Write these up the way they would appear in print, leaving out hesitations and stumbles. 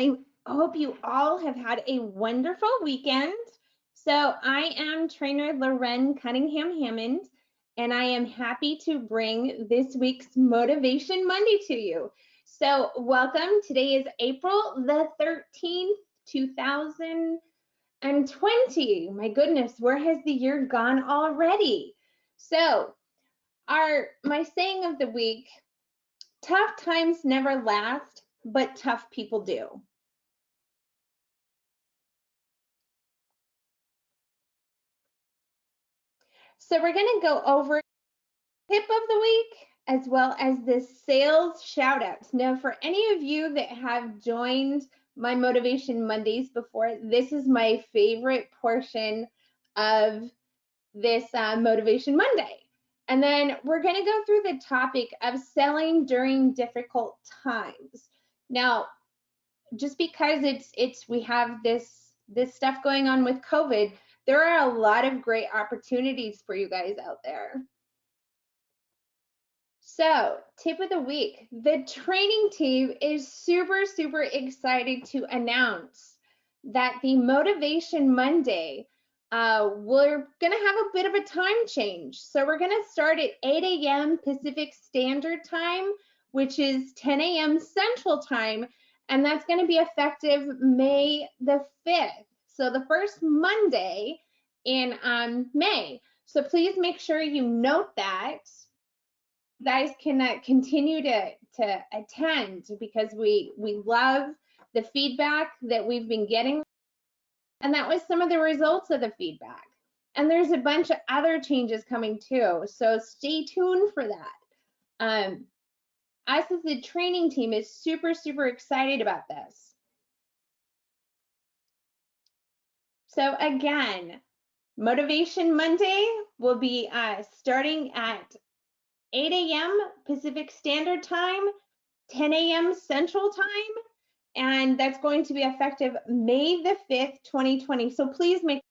I hope you all have had a wonderful weekend. So I am trainer Loren Cunningham Hammond, and I am happy to bring this week's Motivation Monday to you. So welcome. Today is April the 13th, 2020. My goodness, where has the year gone already? So my saying of the week, tough times never last, but tough people do. So we're going to go over tip of the week as well as the sales shout outs. Now, for any of you that have joined my Motivation Mondays before, this is my favorite portion of this Motivation Monday. And then we're going to go through the topic of selling during difficult times. Now, just because we have this stuff going on with COVID, there are a lot of great opportunities for you guys out there. So, tip of the week, the training team is super excited to announce that the Motivation Monday, we're going to have a bit of a time change. So we're going to start at 8 a.m. Pacific Standard Time, which is 10 a.m. Central Time, and that's going to be effective May the 5th. So the first Monday in May. So please make sure you note that. You guys can continue to attend because we love the feedback that we've been getting, and that was some of the results of the feedback. And there's a bunch of other changes coming too, so stay tuned for that. Us as the training team is super excited about this. So again, Motivation Monday will be starting at 8 a.m. Pacific Standard Time, 10 a.m. Central Time, and that's going to be effective May the 5th, 2020. So please make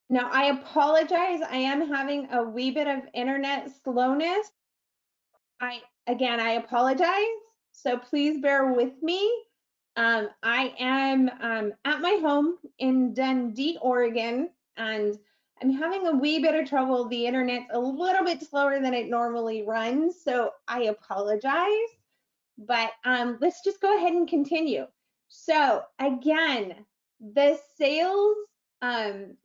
Now, I apologize. I am having a wee bit of internet slowness. I apologize. So please bear with me. I am at my home in Dundee, Oregon, and I'm having a wee bit of trouble. The internet's a little bit slower than it normally runs, so I apologize. But let's just go ahead and continue. So again, the sales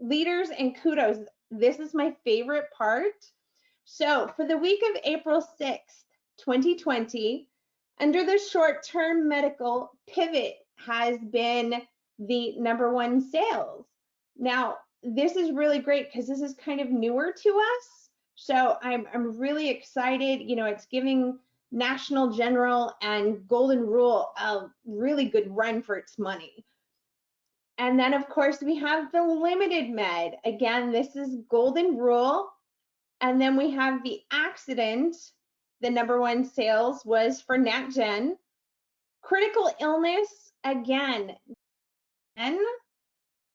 leaders and kudos, this is my favorite part. So for the week of April 6th, 2020, under the short-term medical, pivot has been the #1 sales. Now, this is really great because this is kind of newer to us. So I'm really excited. You know, it's giving National General and Golden Rule a really good run for its money. And then, of course, we have the Limited Med. Again, this is Golden Rule. And then we have the Accident. The #1 sales was for NatGen. Critical Illness, again. And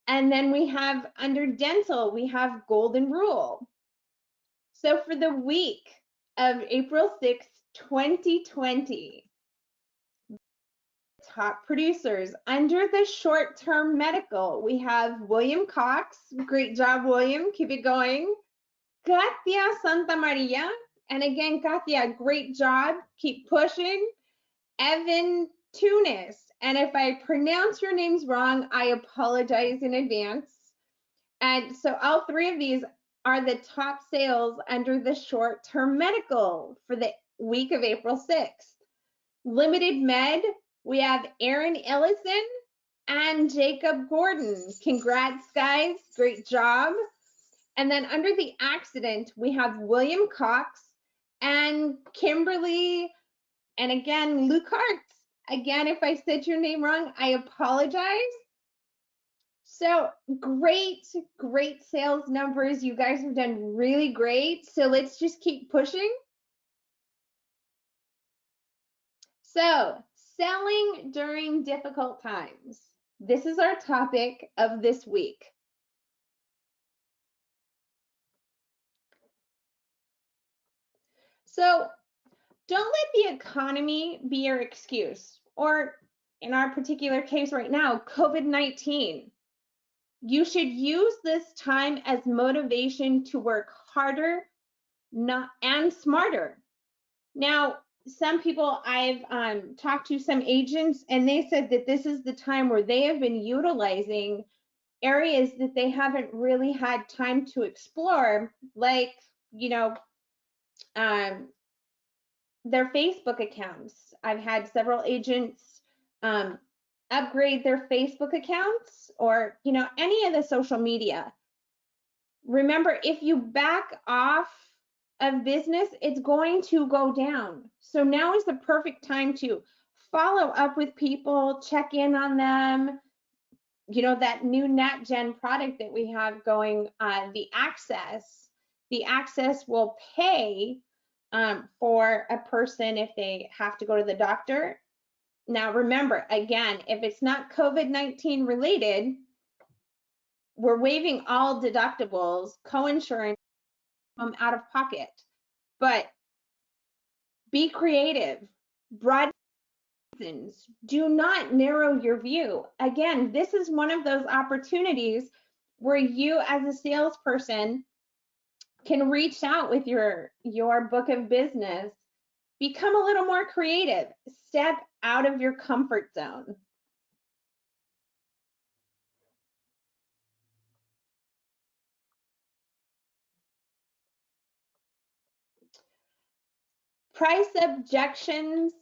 then we have under Dental, we have Golden Rule. So for the week of April 6th, 2020, top producers under the short-term medical, we have William Cox. Great job, William. Keep it going. Katia Santa Maria. And again, Katia, great job. Keep pushing. Evan Tunis. And if I pronounce your names wrong, I apologize in advance. And so all three of these are the top sales under the short-term medical for the week of April 6th. Limited Med, we have Aaron Ellison and Jacob Gordon. Congrats, guys. Great job. And then under the Accident, we have William Cox and Kimberly, and again, Luke Hartz. Again, if I said your name wrong, I apologize. So great sales numbers. You guys have done really great. So let's just keep pushing. So selling during difficult times. This is our topic of this week. So don't let the economy be your excuse, or in our particular case right now, COVID-19. You should use this time as motivation to work harder, not and smarter. Now, some people I've talked to, some agents, and they said that this is the time where they have been utilizing areas that they haven't really had time to explore, like, you know, um, their Facebook accounts. I've had several agents um, upgrade their Facebook accounts, or, any of the social media. Remember, if you back off of business, it's going to go down. So now is the perfect time to follow up with people, check in on them. That new NatGen product that we have going, the Access will pay for a person if they have to go to the doctor. Now, remember, again, if it's not COVID-19 related, we're waiving all deductibles, co-insurance, out of pocket. But be creative, broaden horizons. Do not narrow your view. Again, this is one of those opportunities where you, as a salesperson, can reach out with your book of business, become a little more creative, step out of your comfort zone. Price objections,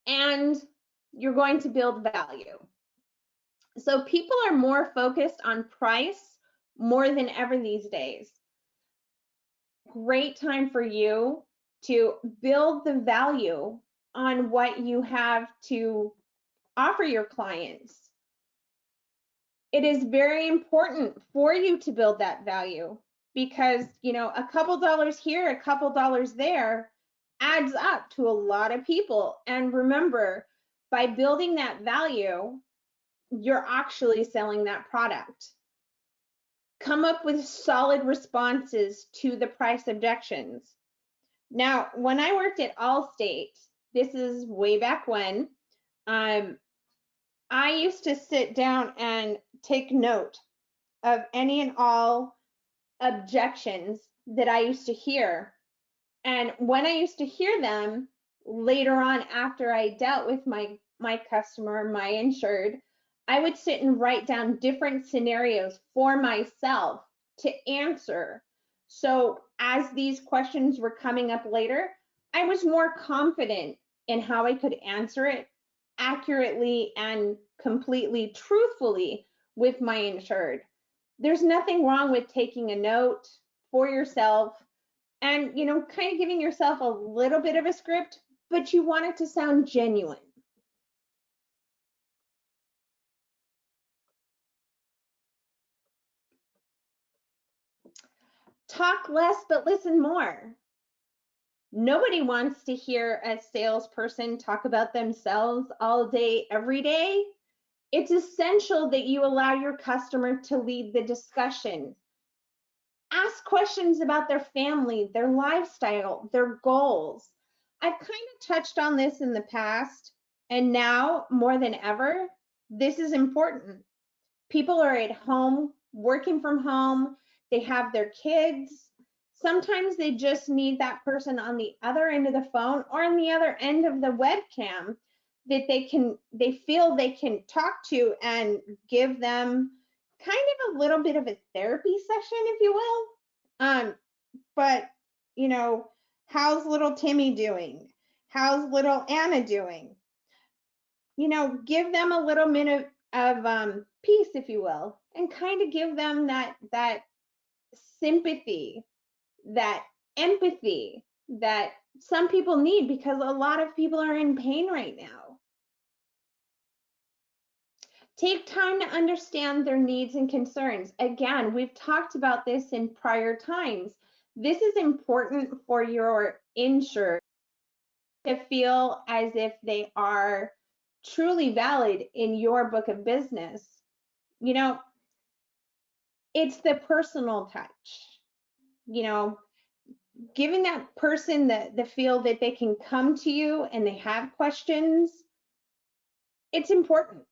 and you're going to build value. So people are more focused on price more than ever these days. Great time for you to build the value on what you have to offer your clients. It is very important for you to build that value, because, a couple dollars here, a couple dollars there adds up to a lot of people. And remember, by building that value, you're actually selling that product. Come up with solid responses to the price objections. Now, when I worked at Allstate, this is way back when, I used to sit down and take note of any and all objections that I used to hear. And when I used to hear them later on, after I dealt with my customer, my insured, I would sit and write down different scenarios for myself to answer. So as these questions were coming up later, I was more confident in how I could answer it accurately and completely truthfully with my insured. There's nothing wrong with taking a note for yourself and, kind of giving yourself a little bit of a script, but you want it to sound genuine. Talk less, but listen more. Nobody wants to hear a salesperson talk about themselves all day, every day. It's essential that you allow your customer to lead the discussion. Ask questions about their family, their lifestyle, their goals. I've kind of touched on this in the past, and now more than ever, this is important. People are at home, working from home, they have their kids. Sometimes they just need that person on the other end of the phone or on the other end of the webcam that they feel they can talk to and give them kind of a little bit of a therapy session, if you will. But, how's little Timmy doing? How's little Anna doing? Give them a little minute of peace, if you will, and kind of give them that sympathy, that empathy that some people need, because a lot of people are in pain right now. Take time to understand their needs and concerns. Again, we've talked about this in prior times. This is important for your insured to feel as if they are truly valid in your book of business. It's the personal touch. giving that person the feel that they can come to you and they have questions, it's important.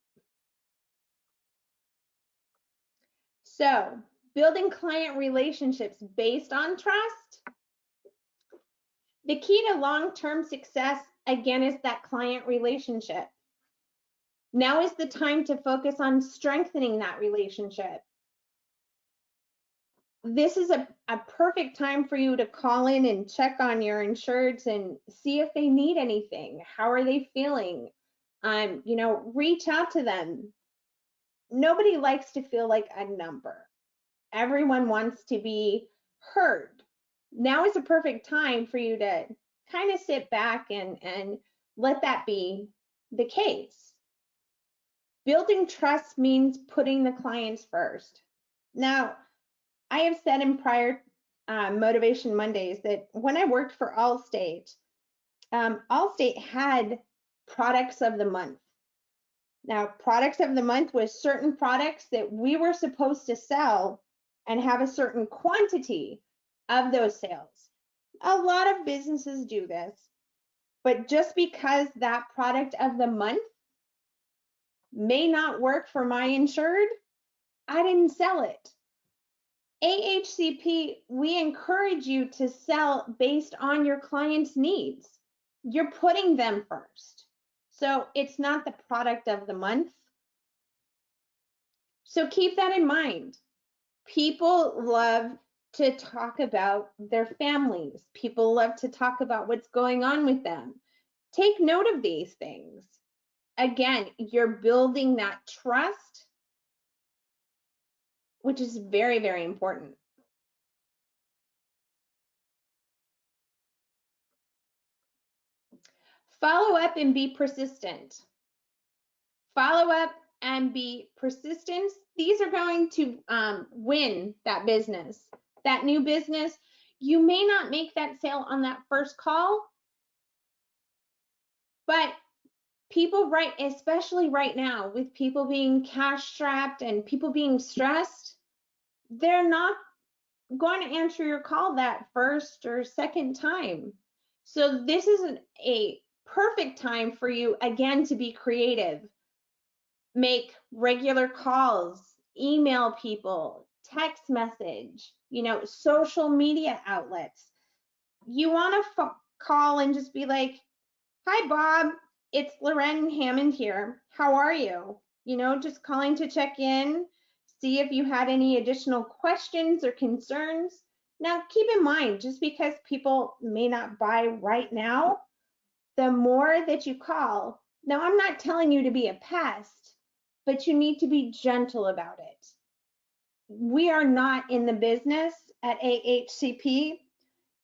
So, building client relationships based on trust. The key to long-term success, again, is that client relationship. Now is the time to focus on strengthening that relationship. This is a perfect time for you to call in and check on your insureds and see if they need anything. How are they feeling? Reach out to them. Nobody likes to feel like a number. Everyone wants to be heard. Now is a perfect time for you to kind of sit back and let that be the case. Building trust means putting the clients first. Now, I have said in prior Motivation Mondays that when I worked for Allstate, Allstate had products of the month. Now, products of the month was certain products that we were supposed to sell and have a certain quantity of those sales. A lot of businesses do this, but just because that product of the month may not work for my insured, I didn't sell it. AHCP, we encourage you to sell based on your client's needs. You're putting them first. So it's not the product of the month. So keep that in mind. People love to talk about their families. People love to talk about what's going on with them. Take note of these things. Again, you're building that trust, which is very, very important. Follow up and be persistent. Follow up and be persistent. These are going to win that business, that new business. You may not make that sale on that first call, but people, especially right now, with people being cash strapped and people being stressed, they're not going to answer your call that first or second time. So this is a perfect time for you, again, to be creative. Make regular calls, email people, text message, social media outlets. You want to call and just be like, "Hi, Bob, it's Loren Hammond here. How are you?" Just calling to check in, see if you had any additional questions or concerns. Now, keep in mind, just because people may not buy right now, the more that you call, now I'm not telling you to be a pest, but you need to be gentle about it. We are not in the business at AHCP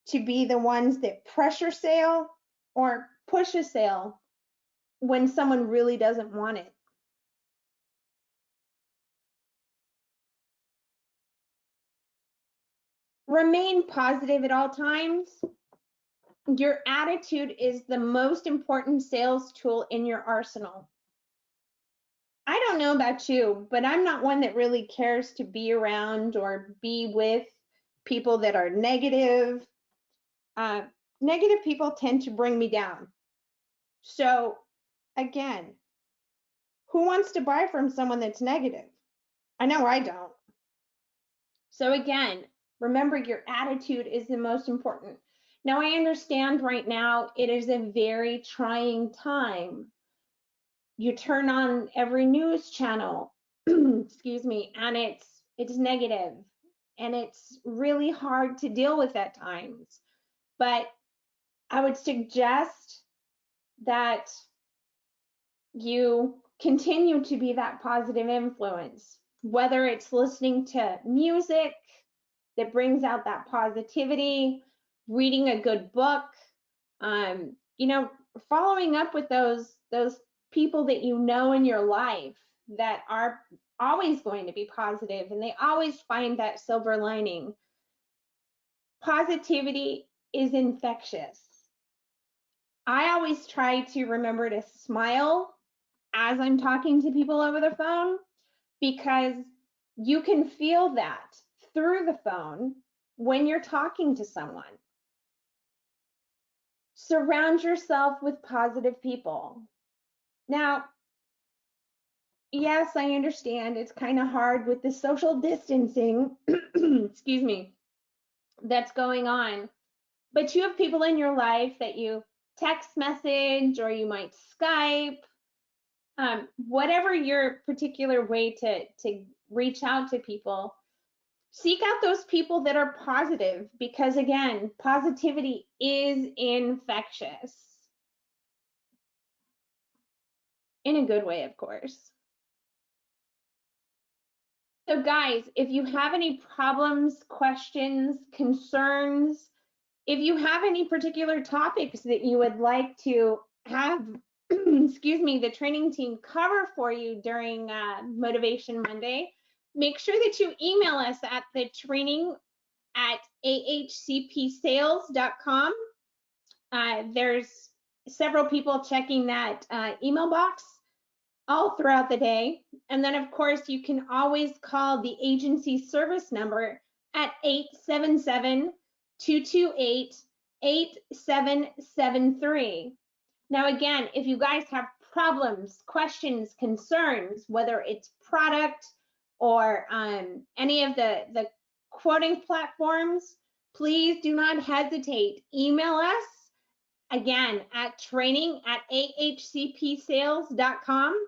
to be the ones that pressure sale or push a sale when someone really doesn't want it. Remain positive at all times. Your attitude is the most important sales tool in your arsenal. I don't know about you, but I'm not one that really cares to be around or be with people that are negative. Negative people tend to bring me down. So again, who wants to buy from someone that's negative? I know I don't. So again, remember, your attitude is the most important. Now, I understand right now it is a very trying time. You turn on every news channel, excuse me, and it's negative, and it's really hard to deal with at times. But I would suggest that you continue to be that positive influence, whether it's listening to music that brings out that positivity, reading a good book, following up with those people that you know in your life that are always going to be positive and they always find that silver lining. Positivity is infectious. I always try to remember to smile as I'm talking to people over the phone, because you can feel that through the phone when you're talking to someone. surround yourself with positive people. Now, yes, I understand it's kind of hard with the social distancing, excuse me, that's going on. But you have people in your life that you text message or you might Skype, whatever your particular way to reach out to people. Seek out those people that are positive because, again, positivity is infectious. In a good way, of course. So guys, if you have any problems, questions, concerns, if you have any particular topics that you would like to have, excuse me, the training team cover for you during Motivation Monday, make sure that you email us at the training@ahcpsales.com. There's several people checking that email box all throughout the day. And then, of course, you can always call the agency service number at 877-228-8773. Now, again, if you guys have problems, questions, concerns, whether it's product or any of the quoting platforms, please do not hesitate. Email us, again, at training@ahcpsales.com.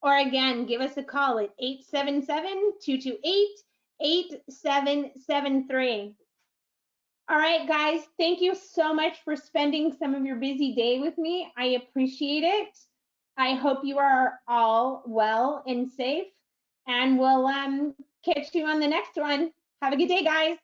Or again, give us a call at 877-228-8773. All right, guys, thank you so much for spending some of your busy day with me. I appreciate it. I hope you are all well and safe, and we'll catch you on the next one. Have a good day, guys.